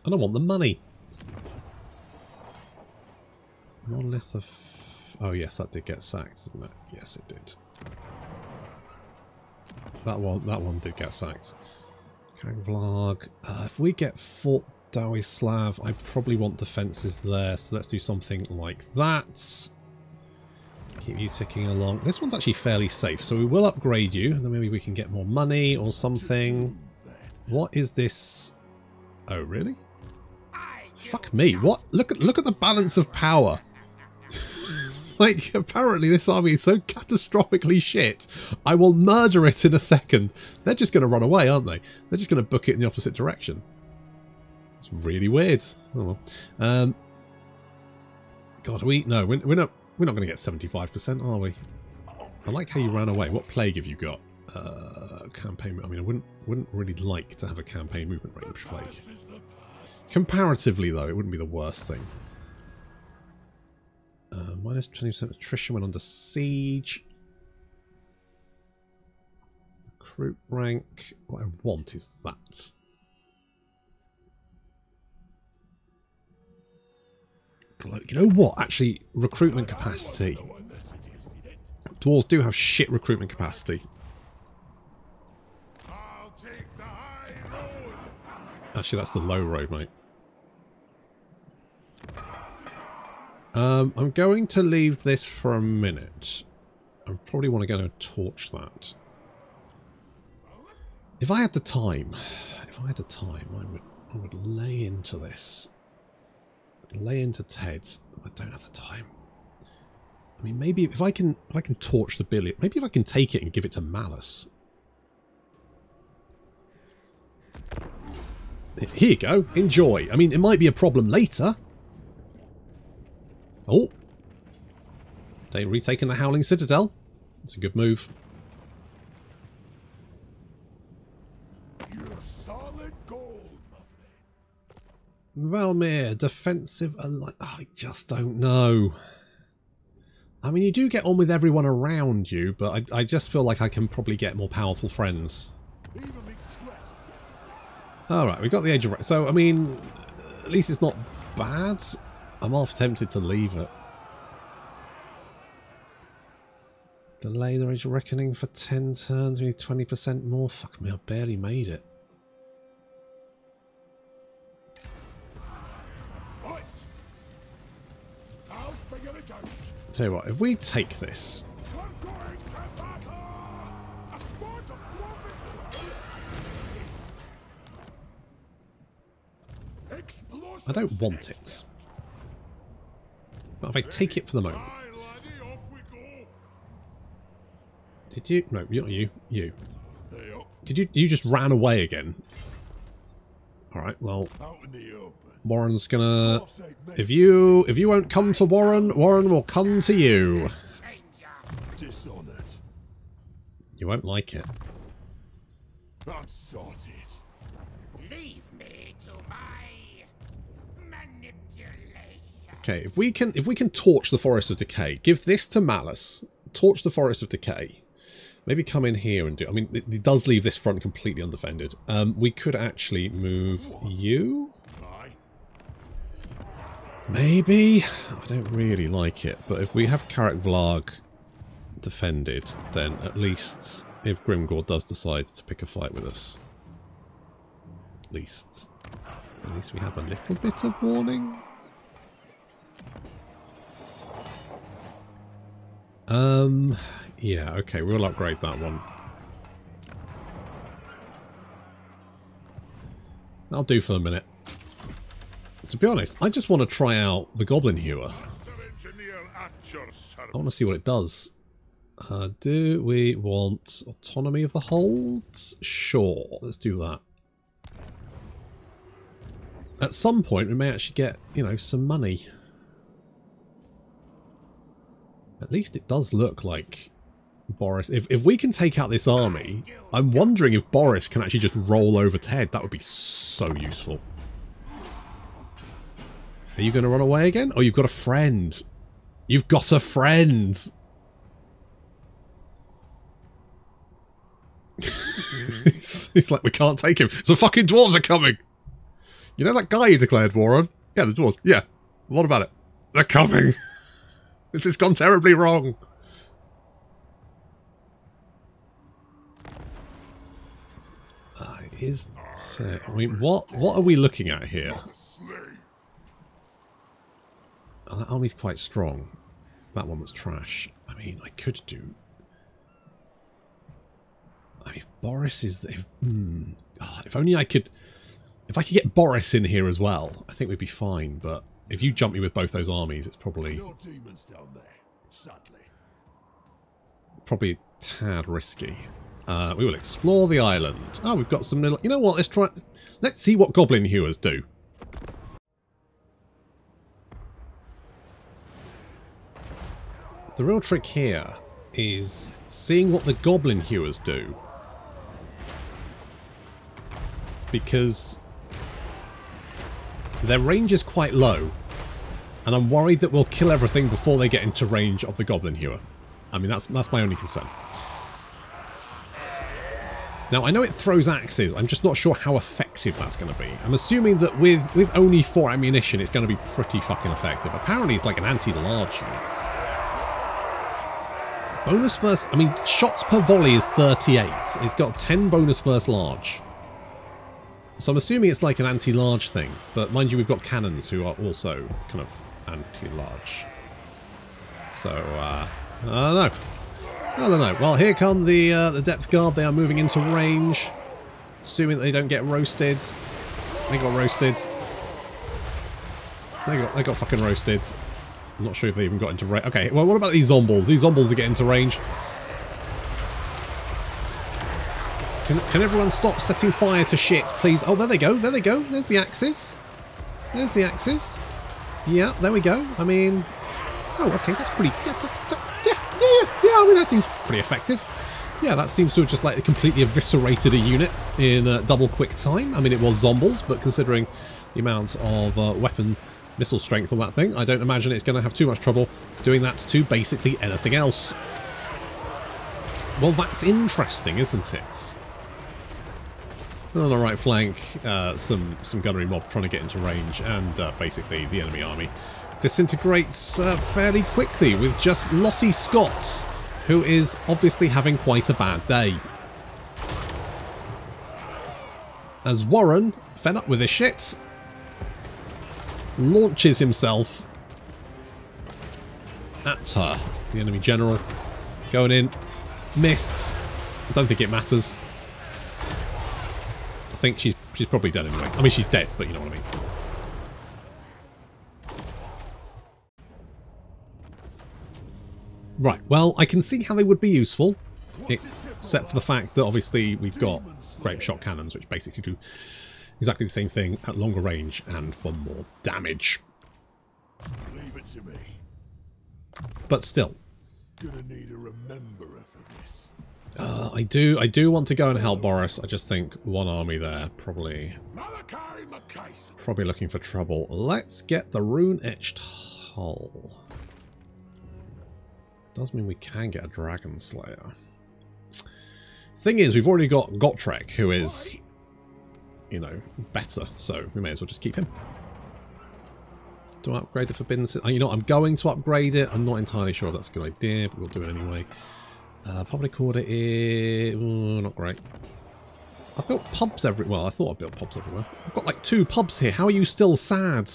And I want the money. Monolith of... Oh yes, that did get sacked, didn't it? Yes, it did. That one did get sacked. Vlog. If we get Fort Dowislav, I probably want defences there, so let's do something like that. Keep you ticking along. This one's actually fairly safe, so we will upgrade you, and then maybe we can get more money or something. What is this? Oh, really? Fuck me. What? Look at the balance of power. Like, apparently this army is so catastrophically shit. I will murder it in a second. They're just going to run away, aren't they? They're just going to book it in the opposite direction. It's really weird. Oh well. God, no, we're not going to get 75%, are we? I like how you ran away. What plague have you got? Campaign. I mean, I wouldn't really like to have a campaign movement range plague. Comparatively, though, it wouldn't be the worst thing. Minus 20% attrition when under siege. Recruit rank. What I want is that. You know what? Actually, recruitment capacity. Dwarves do have shit recruitment capacity. Actually, that's the low road, mate. I'm going to leave this for a minute. I probably want to go and torch that. If I had the time, I would lay into this. Lay into Ted. I don't have the time. I mean, maybe if I can torch the billion, maybe if I can take it and give it to Malice. Here you go. Enjoy. I mean, it might be a problem later. Oh. They retaken the Howling Citadel. It's a good move. You're solid gold, my friend. Valmir, defensive. I just don't know. I mean, you do get on with everyone around you, but I just feel like I can probably get more powerful friends. Alright, we've got the Age of Reckoning. So, I mean, at least it's not bad. I'm half tempted to leave it. Delay the Age of Reckoning for 10 turns. We need 20% more. Fuck me, I barely made it. Right. I'll figure it out. Tell you what, if we take this... We're going to battle! A sport of I don't want it. But if I take it for the moment... Did you? No, not you. You. Did you? You just ran away again. Alright, well... Warren's gonna... If you won't come to Warren, Warren will come to you. You won't like it. I'm sorted. Leave me to my manipulation. Okay, if we can torch the Forest of Decay, give this to Malice, torch the Forest of Decay. Maybe come in here and do... I mean, it does leave this front completely undefended. We could actually move you? Maybe? I don't really like it, but if we have Karak Vlarg defended, then at least if Grimgor does decide to pick a fight with us, at least we have a little bit of warning. Yeah, okay, we'll upgrade that one. That'll do for a minute. To be honest, I just want to try out the Goblin Hewer. I want to see what it does. Do we want autonomy of the holds? Sure, let's do that. At some point, we may actually get, you know, some money. At least it does look like Boris... If we can take out this army, I'm wondering if Boris can actually just roll over Ted. That would be so useful. Are you going to run away again? Oh, you've got a friend. You've got a friend. He's like, we can't take him. The fucking dwarves are coming. You know that guy you declared war on? Yeah, the dwarves. Yeah. What about it? They're coming. This has gone terribly wrong. I mean, what are we looking at here? Oh, that army's quite strong. It's that one that's trash. I mean, I could do... I mean, if Boris is... if only I could... If I could get Boris in here as well, I think we'd be fine. But if you jump me with both those armies, it's probably... No demons down there, sadly. Probably a tad risky. We will explore the island. Oh, we've got some little... You know what? Let's try... Let's see what Goblin Hewers do. The real trick here is seeing what the Goblin Hewers do. Because their range is quite low. And I'm worried that we'll kill everything before they get into range of the Goblin Hewer. I mean, that's my only concern. Now, I know it throws axes. I'm just not sure how effective that's going to be. I'm assuming that with only 4 ammunition, it's going to be pretty fucking effective. Apparently, it's like an anti-large unit. Bonus versus... I mean, shots per volley is 38. It's got 10 bonus versus large. So I'm assuming it's like an anti-large thing. But mind you, we've got cannons who are also kind of anti-large. So, I don't know. I don't know. Well, here come the depth guard. They are moving into range. Assuming that they don't get roasted. They got roasted. They got fucking roasted. I'm not sure if they even got into range. Okay, well, what about these zombies? These zombies are getting into range. Can everyone stop setting fire to shit, please? Oh, there they go. There they go. There's the axes. There's the axes. Yeah, there we go. I mean... Oh, okay, that's pretty... Yeah, I mean, that seems pretty effective. Yeah, that seems to have just like completely eviscerated a unit in double quick time. I mean, it was zombies, but considering the amount of weapon missile strength on that thing, I don't imagine it's going to have too much trouble doing that to basically anything else. Well, that's interesting, isn't it? And on the right flank, some gunnery mob trying to get into range, and basically the enemy army disintegrates fairly quickly with just Lottie Scott, who is obviously having quite a bad day. As Warren, fed up with this shit, launches himself at her. The enemy general going in, missed. I don't think it matters. I think she's probably dead anyway. I mean, she's dead, but you know what I mean. Right, well, I can see how they would be useful, except for the fact that obviously we've got grape shot cannons, which basically do exactly the same thing at longer range and for more damage. Leave it to me. But still, Gonna need a rememberer for this. I do want to go and help Boris. I just think one army there probably Malakai, Makaisson. probably looking for trouble. Let's get the rune etched hull. Does mean we can get a Dragon Slayer. Thing is, we've already got Gotrek, who is, you know, better, so we may as well just keep him. Do I upgrade the Forbidden City? You know, I'm going to upgrade it. I'm not entirely sure if that's a good idea, but we'll do it anyway. Public order is not great. I've built pubs everywhere. Well, I thought I built pubs everywhere. I've got like 2 pubs here. How are you still sad?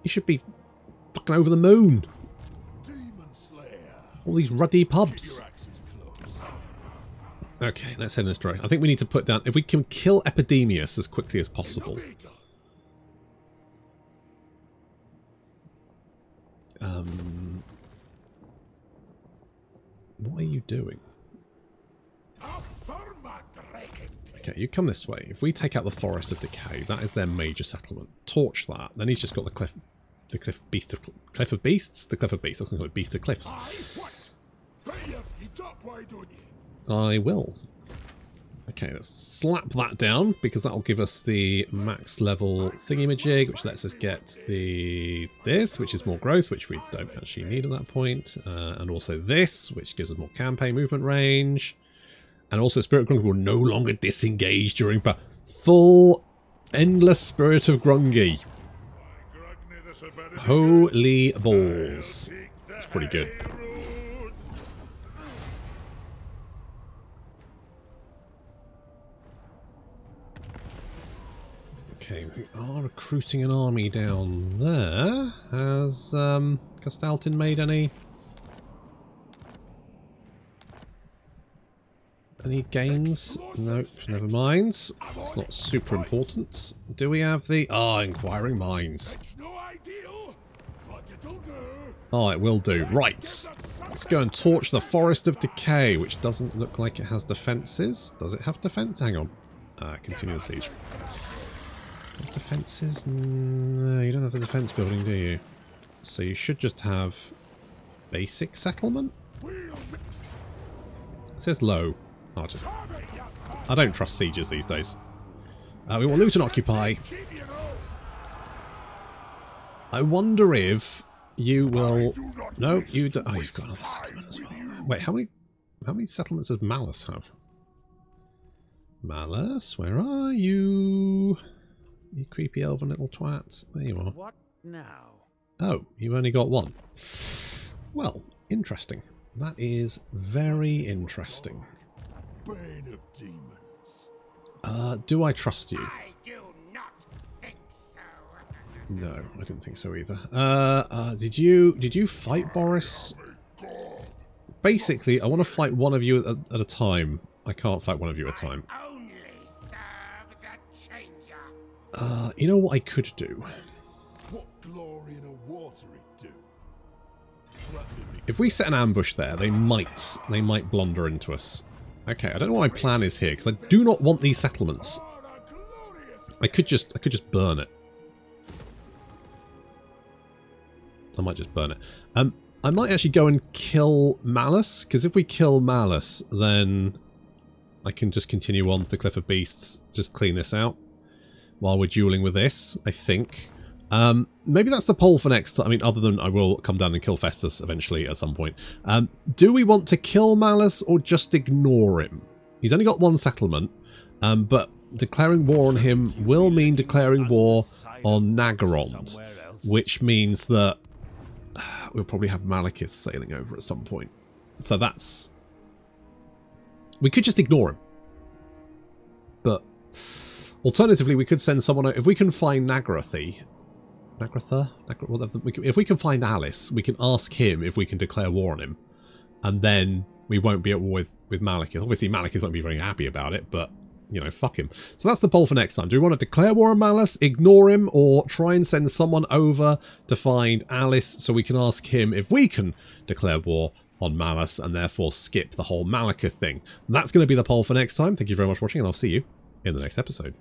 You should be fucking over the moon. Demon Slayer. All these ruddy pubs. Okay, let's head in this direction. I think we need to put down... If we can kill Epidemius as quickly as possible. What are you doing? Okay, you come this way. If we take out the Forest of Decay, that is their major settlement. Torch that. Then he's just got the cliff of beasts. The cliff of beasts. I was going to call it beast of cliffs. I will. Okay, let's slap that down, because that will give us the max level thingy-majig, which lets us get this, which is more growth, which we don't actually need at that point, and also this, which gives us more campaign movement range, and also Spirit of Grungy will no longer disengage during full endless Spirit of Grungy. Holy balls. That's pretty good. Okay, we are recruiting an army down there. Has Castaltin made any gains? Nope, never mind. That's not super important. Do we have the... Inquiring Minds. Oh, it will do. Right. Let's go and torch the Forest of Decay, which doesn't look like it has defences. Does it have defence? Hang on. Continue the siege. Defences? No, you don't have the defence building, do you? So you should just have basic settlement? It says low. I don't trust sieges these days. We want loot and occupy. I wonder if you will... No, you don't... Oh, you've got another settlement as well. Wait, how many settlements does Malice have? Malice, where are you? You creepy elven little twats. There you are. What now? Oh, you've only got one. Well, interesting. That is very interesting. Bane of demons. Do I trust you? I do not think so. No, I didn't think so either. Did you fight Boris? Basically, I want to fight one of you at a time. I can't fight one of you at a time. Only serve the changer. You know what I could do? What glory in a watery do? If we set an ambush there, they might blunder into us. Okay, I don't know what my plan is here, because I do not want these settlements. I could just burn it. I might just burn it. I might actually go and kill Malice, because if we kill Malice, then I can just continue on to the Cliff of Beasts, just clean this out while we're dueling with this, I think. Maybe that's the poll for next time. I mean, other than I will come down and kill Festus eventually at some point. Do we want to kill Malice or just ignore him? He's only got one settlement, but declaring war on him will mean declaring war on Nagorond, which means that we'll probably have Malekith sailing over at some point. So that's... We could just ignore him. But alternatively, we could send someone... If we can find Nagratha, if we can find Alice, we can ask him if we can declare war on him. And then we won't be at war with Malekith. Obviously, Malekith won't be very happy about it, but, you know, fuck him. So that's the poll for next time. Do we want to declare war on Malice, ignore him, or try and send someone over to find Alice so we can ask him if we can declare war on Malice and therefore skip the whole Malekith thing? And that's going to be the poll for next time. Thank you very much for watching, and I'll see you in the next episode.